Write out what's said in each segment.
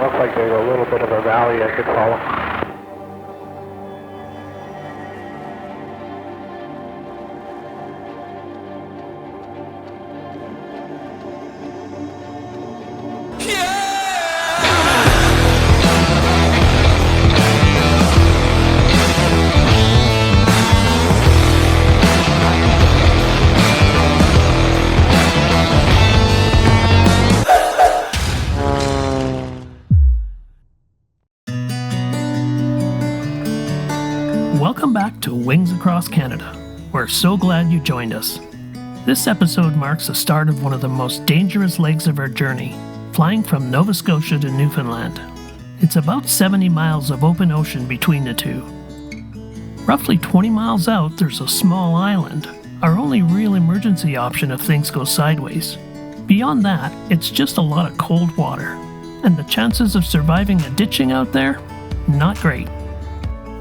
looks like there's a little bit of a valley I could follow. Welcome back to Wings Across Canada. We're so glad you joined us. This episode marks the start of one of the most dangerous legs of our journey, flying from Nova Scotia to Newfoundland. It's about 70 miles of open ocean between the two. Roughly 20 miles out, there's a small island, our only real emergency option if things go sideways. Beyond that, it's just a lot of cold water, and the chances of surviving a ditching out there? Not great.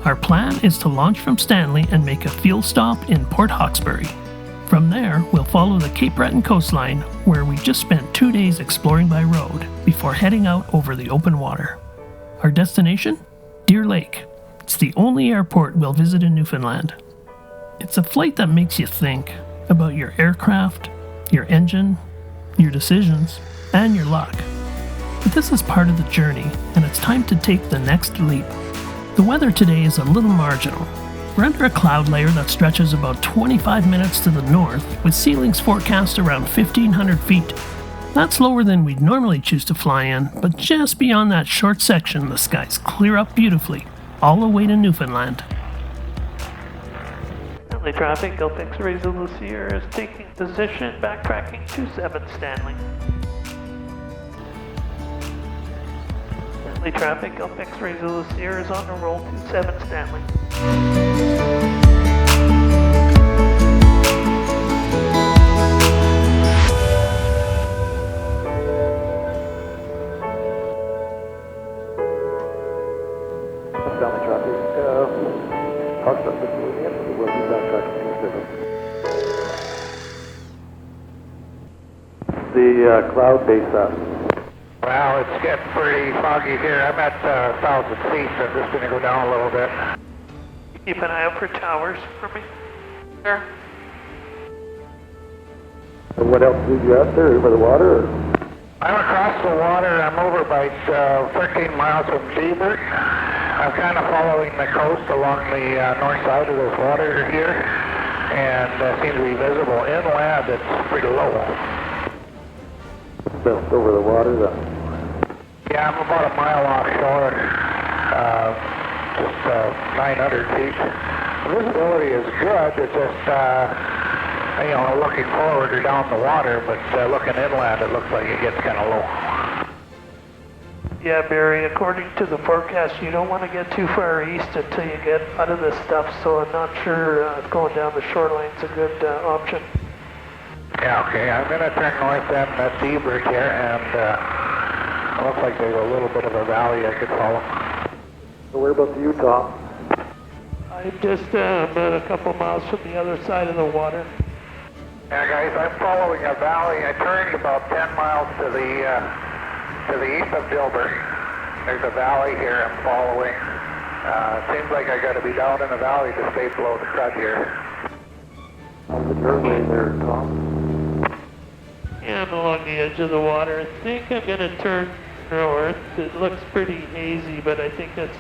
Our plan is to launch from Stanley and make a fuel stop in Port Hawkesbury. From there, we'll follow the Cape Breton coastline, where we just spent 2 days exploring by road before heading out over the open water. Our destination? Deer Lake. It's the only airport we'll visit in Newfoundland. It's a flight that makes you think about your aircraft, your engine, your decisions, and your luck. But this is part of the journey, and it's time to take the next leap. The weather today is a little marginal. We're under a cloud layer that stretches about 25 minutes to the north, with ceilings forecast around 1,500 feet. That's lower than we'd normally choose to fly in, but just beyond that short section, the skies clear up beautifully, all the way to Newfoundland. Stanley traffic, Gulf X-rays of Lucier is taking position, backtracking 27 Stanley. Stanley traffic, Gulf X-rays of Lucier is on the roll 27 Stanley. Stanley traffic, Hawkbury is moving in, we'll be backtracking 27. The cloud base up. Well, it's getting pretty foggy here. I'm at 1,000 feet, so I'm just going to go down a little bit. Keep an eye out for towers for me. There. What else did you out there over the water? I'm across the water. I'm over by 13 miles from Seabird. I'm kind of following the coast along the north side of this water here, and seems to be visible inland. It's pretty low. Just over the water, then? Yeah, I'm about a mile offshore, just 900 feet. The visibility is good. It's just, looking forward or down the water, but looking inland, it looks like it gets kind of low. Yeah, Barry, according to the forecast, you don't want to get too far east until you get out of this stuff, so I'm not sure if going down the shoreline's a good option. Yeah, okay. I'm going to turn north then at Seabird here, and it looks like there's a little bit of a valley I could follow. So where about you, Tom? I'm just about a couple miles from the other side of the water. Yeah, guys, I'm following a valley. I turned about 10 miles to the east of Dilbert. There's a valley here I'm following. Seems like I got to be down in the valley to stay below the crud here. How's the turn lane there, Tom? Yeah, I'm along the edge of the water. I think I'm going to turn north. It looks pretty hazy, but I think that's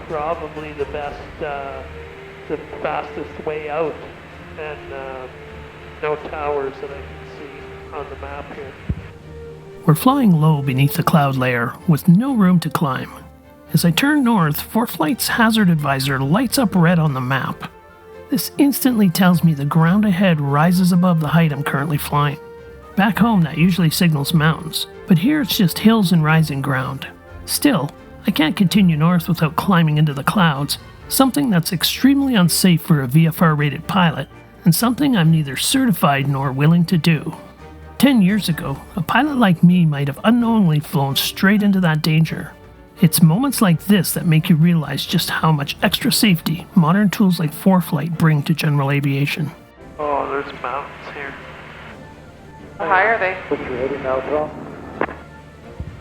probably the best, the fastest way out, and no towers that I can see on the map here. We're flying low beneath the cloud layer with no room to climb. As I turn north, ForeFlight's hazard advisor lights up red on the map. This instantly tells me the ground ahead rises above the height I'm currently flying. Back home, that usually signals mountains, but here it's just hills and rising ground. Still, I can't continue north without climbing into the clouds, something that's extremely unsafe for a VFR-rated pilot, and something I'm neither certified nor willing to do. 10 years ago, a pilot like me might have unknowingly flown straight into that danger. It's moments like this that make you realize just how much extra safety modern tools like ForeFlight bring to general aviation. Oh, there's mountains here. How high are they? What's your heading now, Tom?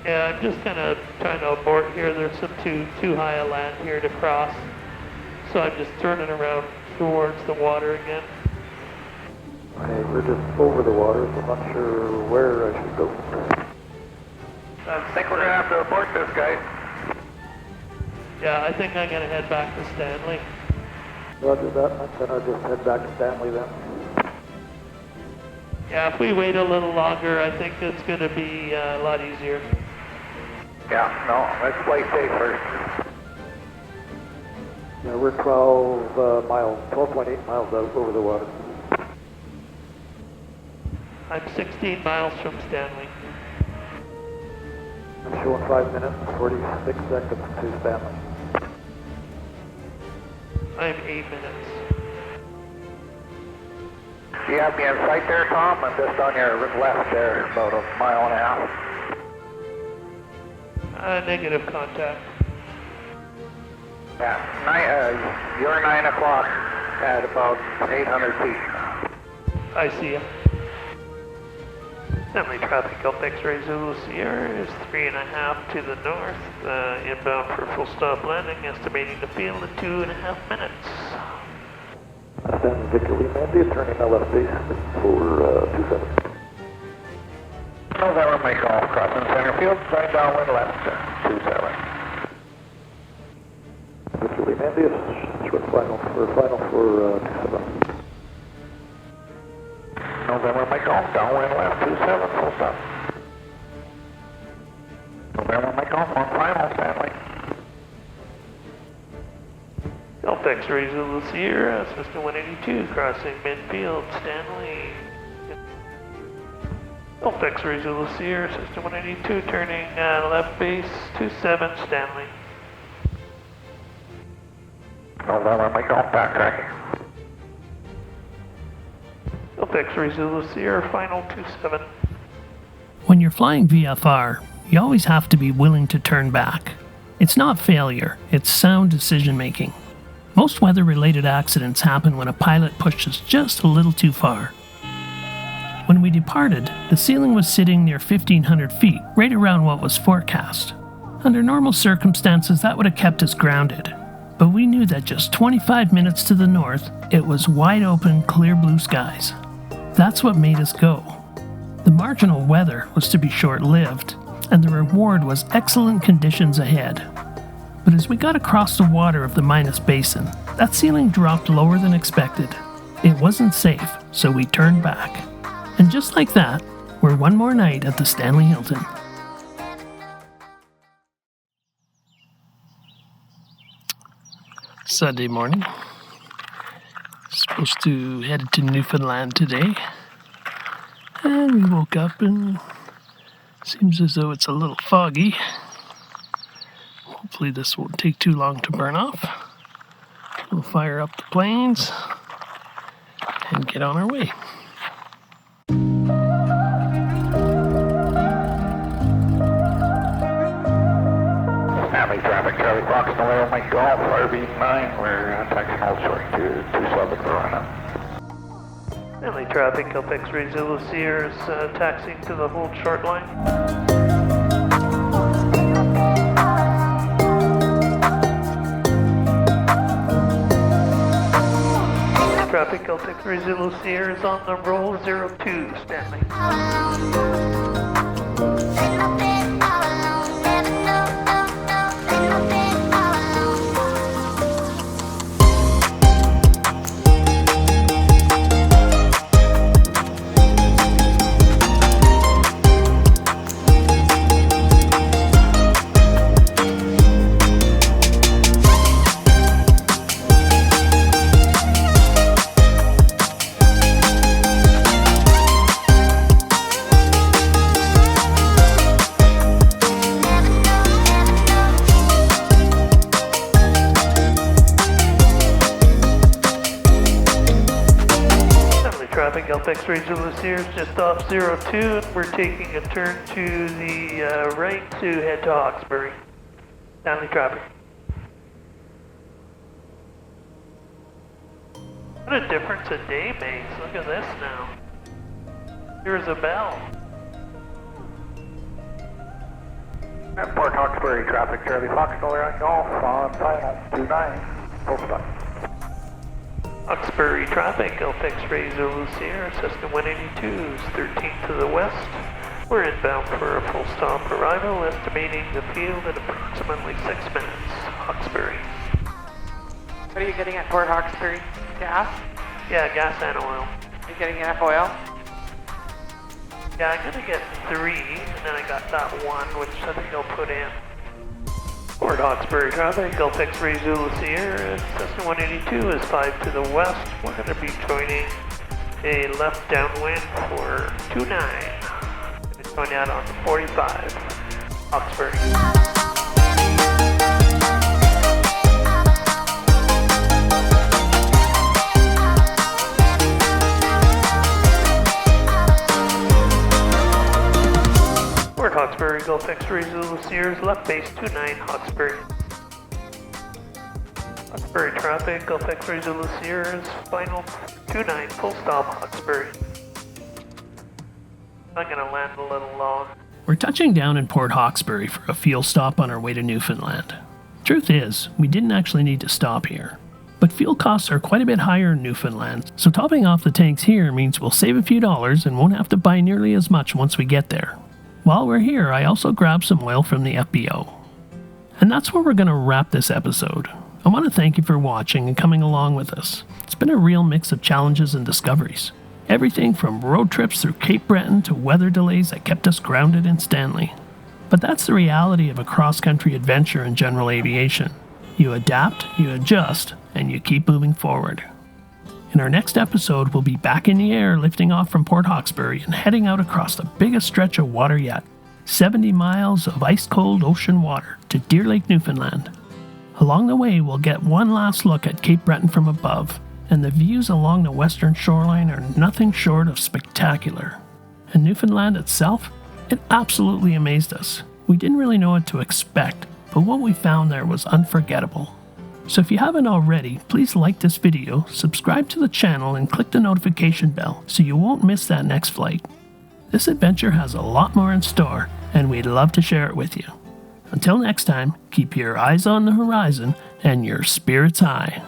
Yeah, I'm just kind of trying to abort here. There's some too high a land here to cross. So I'm just turning around towards the water again. Okay, we're just over the water, so I'm not sure where I should go. I think we're going to have to abort this, guys. Yeah, I think I'm going to head back to Stanley. Roger that, I'm gonna just head back to Stanley then. Yeah, if we wait a little longer, I think it's going to be a lot easier. Yeah, no, let's play safe first. Yeah, we're 12.8 miles out over the water. I'm 16 miles from Stanley. I'm showing 5 minutes, 46 seconds to Stanley. I'm 8 minutes. Do you have me in sight there, Tom? I'm just on your left there, about a mile and a half. Negative contact. Yeah, you're 9 o'clock at about 800 feet. I see you. Stanley traffic, Gulf X-ray Zulu Sierra is 3.5 to the north, inbound for full stop landing, estimating the field at 2.5 minutes. Stanley Victor Lee Mandy, turning my left base for 27. November, make off, crossing center field, right downwind left, 27. Victor Lee Mandy, short final for 27. November, make off, downwind left, 27, full stop. November, make off, on final, Stanley. Gulf X-ray Zulu Sierra, System 182, crossing midfield, Stanley. Gulf X-ray Zulu Sierra, System 182, turning left base, 27, Stanley. November, make off, backtracking. Gulf X-ray Zulu Sierra, final 27. When you're flying VFR, you always have to be willing to turn back. It's not failure, it's sound decision making. Most weather-related accidents happen when a pilot pushes just a little too far. When we departed, the ceiling was sitting near 1,500 feet, right around what was forecast. Under normal circumstances, that would have kept us grounded. But we knew that just 25 minutes to the north, it was wide open, clear blue skies. That's what made us go. The marginal weather was to be short-lived, and the reward was excellent conditions ahead. But as we got across the water of the Minas Basin, that ceiling dropped lower than expected. It wasn't safe, so we turned back. And just like that, we're one more night at the Stanley Hilton. Sunday morning. Supposed to head to Newfoundland today. And we woke up and seems as though it's a little foggy. Hopefully this won't take too long to burn off. We'll fire up the planes and get on our way. Stanley traffic, Charlie Fox, November, make off, RV9, we're taxiing all short to 27 for running. Stanley traffic, Gulf X-ray Zulu Sierra is taxiing to the hold short line. Traffic, Gulf X-ray Zulu Sierra is on the roll 02, Stanley. Traffic, Gulf X-ray Zulu Sierra is just off 02, and we're taking a turn to the right to head to Hawkbury. Stanley traffic. What a difference a day makes. Look at this now. Here's a bell. At Port Hawkesbury, traffic, Charlie Fox, Golf, on Finance 29, full stop. Hawkesbury traffic, Golf X-ray Zulu Sierra, Cessna 182 is 13 to the west. We're inbound for a full stop arrival, estimating the field at approximately 6 minutes. Hawkesbury. What are you getting at Port Hawkesbury? Gas? Yeah, gas and oil. Are you getting enough oil? Yeah, I'm gonna get 3, and then I got that 1, which I think I'll put in. Port Hawkesbury traffic, Gulf X-ray Zulu Sierra, Cessna 182 is 5 to the west. We're gonna be joining a left downwind for 29. It's going out on 45, Hawkesbury. Port Hawkesbury, Gulf X-ray Zulu Sierra, left base 29, Hawkesbury. Hawkesbury traffic, Gulf X-ray Zulu Sierra, final 29, full stop, Hawkesbury. I'm gonna land a little long. We're touching down in Port Hawkesbury for a fuel stop on our way to Newfoundland. Truth is, we didn't actually need to stop here. But fuel costs are quite a bit higher in Newfoundland, so topping off the tanks here means we'll save a few dollars and won't have to buy nearly as much once we get there. While we're here, I also grabbed some oil from the FBO. And that's where we're going to wrap this episode. I want to thank you for watching and coming along with us. It's been a real mix of challenges and discoveries. Everything from road trips through Cape Breton to weather delays that kept us grounded in Stanley. But that's the reality of a cross-country adventure in general aviation. You adapt, you adjust, and you keep moving forward. In our next episode, we'll be back in the air lifting off from Port Hawkesbury and heading out across the biggest stretch of water yet, 70 miles of ice-cold ocean water to Deer Lake, Newfoundland. Along the way, we'll get one last look at Cape Breton from above, and the views along the western shoreline are nothing short of spectacular. And Newfoundland itself, it absolutely amazed us. We didn't really know what to expect, but what we found there was unforgettable. So if you haven't already, please like this video, subscribe to the channel, and click the notification bell so you won't miss that next flight. This adventure has a lot more in store, and we'd love to share it with you. Until next time, keep your eyes on the horizon and your spirits high.